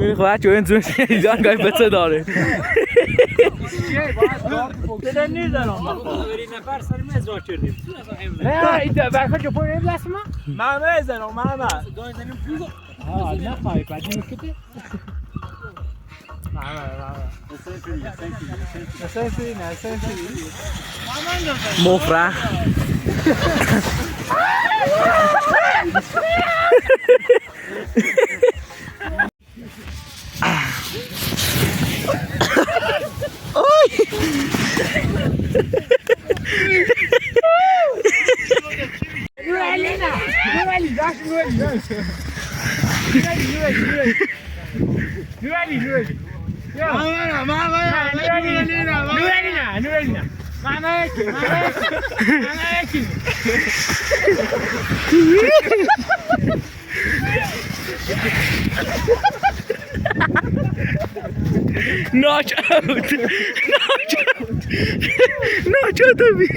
این خواهد چون این زون شیدان گاهی بچه داره دلن نیزنم بری نفر سر میز را کردیم نه ایده برخواه جو پای نیم دست ما؟ من میزنم من گاهی زنیم پوزو ها نه خواهی بعدی میکتی؟ مفرح Knock out! Knock out! Knock out of me!